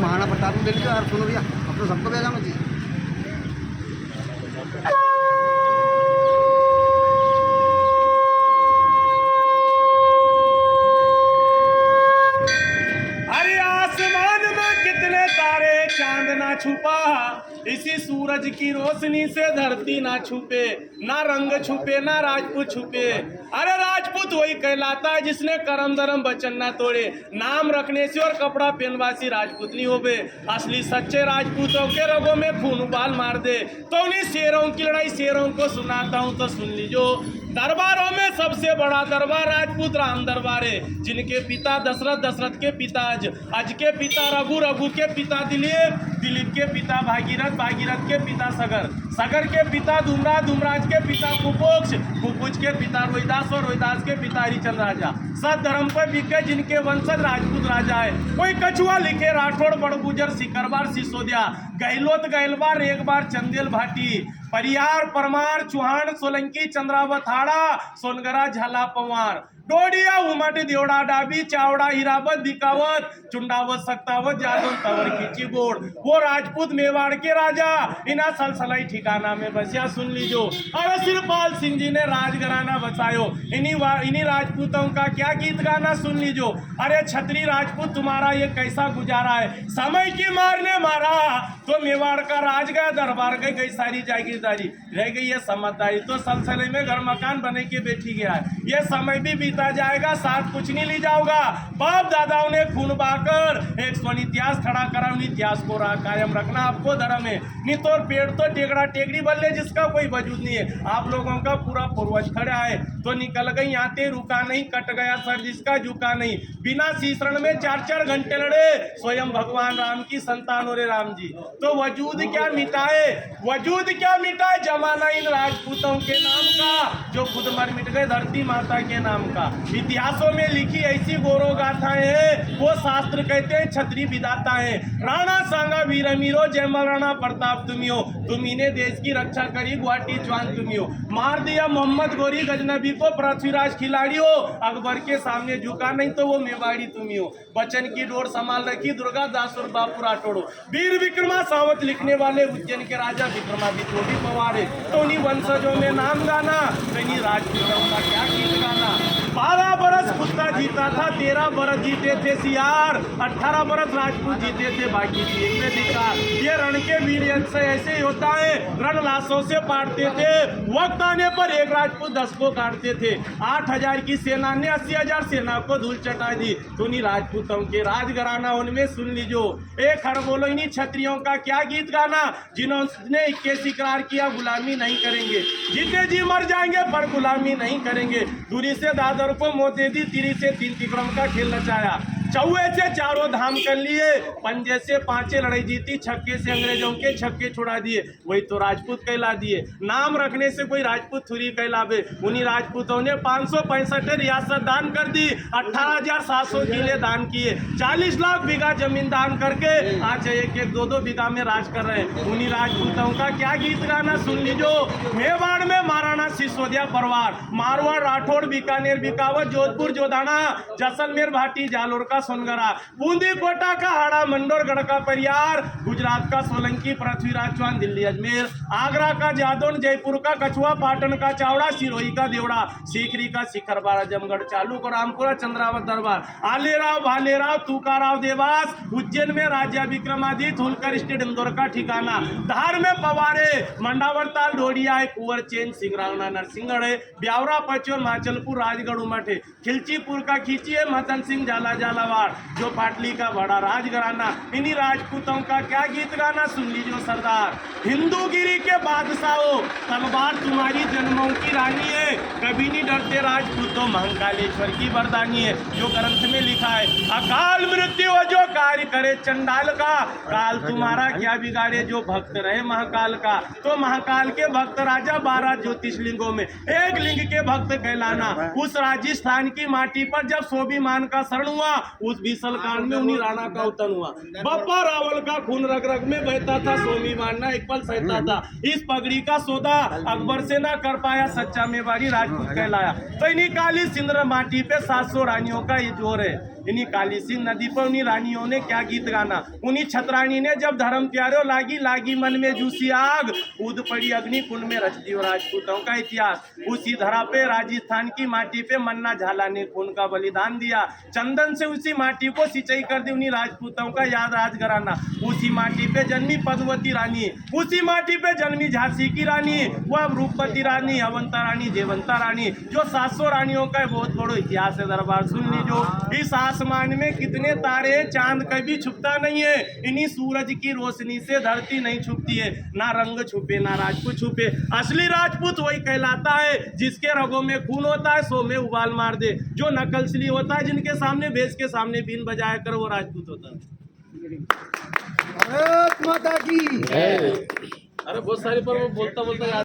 महाराणा प्रताप को ले लीजिए यार, सुनो भैया, अब तो सबको भेजा मुझे। अरे आसमान में कितने तारे, चांद ना छुपा, इसी सूरज की रोशनी से धरती ना छुपे, ना रंग छुपे ना राजपूत छुपे। अरे राजपूत वही कहलाता है जिसने करम धर्म वचन ना तोड़े, नाम रखने से और कपड़ा पहनवा से राजपूत नहीं होवे। असली सच्चे राजपूतों के रगों में खून उबाल मार दे। तो उन्हीं शेरों की लड़ाई शेरों को सुनाता हूँ, तो सुन लीजो। दरबारों में सबसे बड़ा दरबार राजपूत राम दरबार है, जिनके पिता दशरथ, दशरथ के पिता अज के पिता रघु, रघु के पिता दिलीप, दिलीप के पिता भागीरथ, भागीरथ के पिता सगर, सगर के पिता धूमराज, धूमराज के पिता कुपोक्ष, कुपोक्ष के पिता रोहिदास और रोहिदास के पिता हरिचंद्र राजा। सत धर्म पर बिके जिनके वंशज राजपूत राजा है। कोई कछुआ लिखे राठौड़, बड़गुजर, सिकरबार, सिसोदिया, गहलोत, गहलबार, एक बार चंदेल भाटी, परियार, परमार, चौहान, सोलंकी, चंद्रावत, हाड़ा, सोनगरा, झाला, पवार, डोडिया, उमट, देवड़ा, डाबी, चावड़ा, हिरावत, बिकावत, चुंडावत, सक्तावत, जादव, तवर, खींची, गोड़। वो राजपूत मेवाड़ के राजा इना सलसलाई ठिकाना में बसिया, सुन लीजो। अरे सिरपाल सिंह जी ने राजघराना बसायो, इन्हीं राजपूतों का क्या गीत गाना, सुन लीजो। अरे छत्री राजपूत तुम्हारा ये कैसा गुजारा है, समय की मार ने मारा तो मेवाड़ का राज गया, दरबार गई सारी जागीरदारी, रह गई है समझदारी, तो सलसले में घर मकान बने के बैठी गया है। ये समय भी बीता जाएगा, साथ कुछ नहीं ली जाओगा। बाप दादाओं ने खून बहाकर एक स्वर्ण इतिहास खड़ा करा, उन इतिहास को कायम रखना आपको धर्म है। नहीं तो पेड़ तो टेकड़ा टेकड़ी बल्ले जिसका कोई वजूद नहीं है। आप लोगों का पूरा पूर्वज खड़ा है तो निकल गई आते, रुका नहीं, कट गया सर जिसका झुका नहीं। बिना सीसरण में 4-4 घंटे लड़े स्वयं भगवान राम की संतान और राम जी। तो वजूद क्या मिटाए, वजूद क्या मिटाए जमाना इन राजपूतों के नाम का, जो खुद मर मिट गए धरती माता के नाम का। इतिहासों में लिखी ऐसी गौरव गाथाएं हैं, वो शास्त्र कहते हैं छत्री विधाता है। राणा सांगा वीर अमीरो, जय महाराणा प्रताप तुमियो, तुम्ही ने देश की रक्षा करी, गुवाहाटी जवान तुमियो। मार दिया मोहम्मद गोरी गजनबी को, पृथ्वीराज खिलाड़ी हो, अकबर के सामने झुका नहीं तो वो मेवाड़ी तुमियो। बचन की डोर संभाल रखी दुर्गा दास और बापू राठौड़ो। वीर विक्रमा सावत लिखने वाले उज्जैन के राजा विक्रमादित्य वो भी पवार है। तो उन्हीं वंशजों में नाम गाना, कहीं राजपूतों का क्या गीत गाना। 12 बरस कुत्ता जीता था, 13 बरस जीते थे सियार, 18 बरस राजपूत जीते थे, बाकी जीते अधिकार। ये रण के वीर से ऐसे ही होता है, रण लाशों से पाटते थे, वक्त आने पर एक राजपूत 10 को काटते थे। 8000 की सेना ने 80,000 सेना को धूल चटा दी। तो उन्हीं राजपूतों के राजघराना उनमें सुन लीजो। एक हर बोलो इन्हीं क्षत्रियों का क्या गीत गाना, जिन्होंने 21 इकरार किया गुलामी नहीं करेंगे, जीते जी मर जाएंगे पर गुलामी नहीं करेंगे। दूरी से दादर को मौत दे दी, तिरी से 3 तिक्रम का खेल नचाया, चौहे से 4 धाम कर लिए, पंजे से 5 लड़ाई जीती, छक्के से अंग्रेजों के छक्के छुड़ा दिए, वही तो राजपूत कहला दिए। नाम रखने से कोई राजपूत थोड़ी कहलावे। उन्हीं राजपूतों ने 565 रियासत दान कर दी, 18,700 किले दान किए, 40 लाख बीघा जमीन दान करके आज 1-1, 2-2 बीघा में राज कर रहे हैं। उन्हीं राजपूतों का क्या गीत गाना, सुन लीजो। मेवाड़ में महाराणा सिसोदिया परिवार, मारवाड़, राठौड़, बीकानेर, बिकावत, जोधपुर, जोधाना, जैसलमेर, भाटी, जालोर का सोनगरा, बूंदी कोटा का हाड़ा, मंडोरगढ़ का परियार, गुजरात का सोलंकी, पृथ्वीराज चौहान, दिल्ली अजमेर, आगरा का जादौन, जयपुर का कछुआ, पाटन का चावड़ा, सिरोही का देवड़ा, सीकरी का शिखरबार, आजमगढ़, चालू को रामपुरा, चंद्रावत दरबार, आलेराव, भालेराव, तुकाराव, देवास, उज्जैन में राजा विक्रमादित्य, होलकर स्टेट, इंदौर का ठिकाना, धार में पवारे, मंडावरताल, डोडिया है, कुंवर चेन, सिंगरावना, नरसिंहगढ़ है, ब्यावरा, पचोर, माचलपुर, राजगढ़, उमठ है, खिलचीपुर का खींची है, महतन सिंह, झाला झालावाड़, जो पाटली का बड़ा राजघराना। इन्हीं राजपूतों का क्या गीत गाना, सुन लीजिए सरदार। हिंदूगिरी के बादशाहों, तलवार तुम्हारी जन्मों की रानी है, कभी नहीं डरते राजपूतों, महाकालेश्वर की वरदानी है, जो ग्रंथ में लिखा है। अकाल मृत्यु जो कार्य करे चंडाल का, काल तुम्हारा क्या बिगाड़े जो भक्त रहे महाकाल का। तो महाकाल के भक्त राजा 12 ज्योतिषलिंगों में एक लिंग के भक्त कहलाना। उस राजस्थान की माटी पर जब स्वाभिमान का शरण हुआ, उस बीसल कांड में उन्हीं राणा का अवतरण हुआ। बप्पा रावल का खून रग रग में बहता था, सोमी मानना एक पल सहता था। इस पगड़ी का सौदा अकबर से ना कर पाया, सच्चा मेवाड़ी राजपूत कहलाया। तो इन्हीं काली सिंदूर माटी पे 700 रानियों का ये जोर है। इन्हीं काली सिंध नदी पर उन्हीं रानियों ने क्या गीत गाना। उन्हीं छतरानी ने जब धर्म प्यारो लागी लागी मन में जूसी आग, कूद पड़ी अग्नि कुंड में रच दी राजपूतों का इतिहास। उसी धरा पे राजस्थान की माटी पे मन्ना झाला ने खून का बलिदान दिया। चंदन से उसी माटी को सिंचाई कर दी उन्हीं राजपूतों का याद राजघराना। उसी माटी पे जन्मी पद्मवती रानी, उसी माटी पे जन्मी झांसी की रानी, वह रूपवती रानी, अवंता रानी, जयवंता रानी, जो 700 रानियों का बहुत बड़ा इतिहास है। दरबार सुन लीजो। इस आसमान में कितने तारे, चांद कभी छुपता नहीं है। इन्हीं सूरज की रोशनी से धरती नहीं छुपती है। ना रंग छुपे ना राजपूत छुपे, असली राजपूत वही कहलाता है जिसके रगों में खून होता है, सो में उबाल मार दे। जो नकलसली होता है, जिनके सामने भेष के सामने बीन बजाया कर, वो राजपूत होता है। भारत माता की अरे बहुत सारी पर वो बोलता बोलता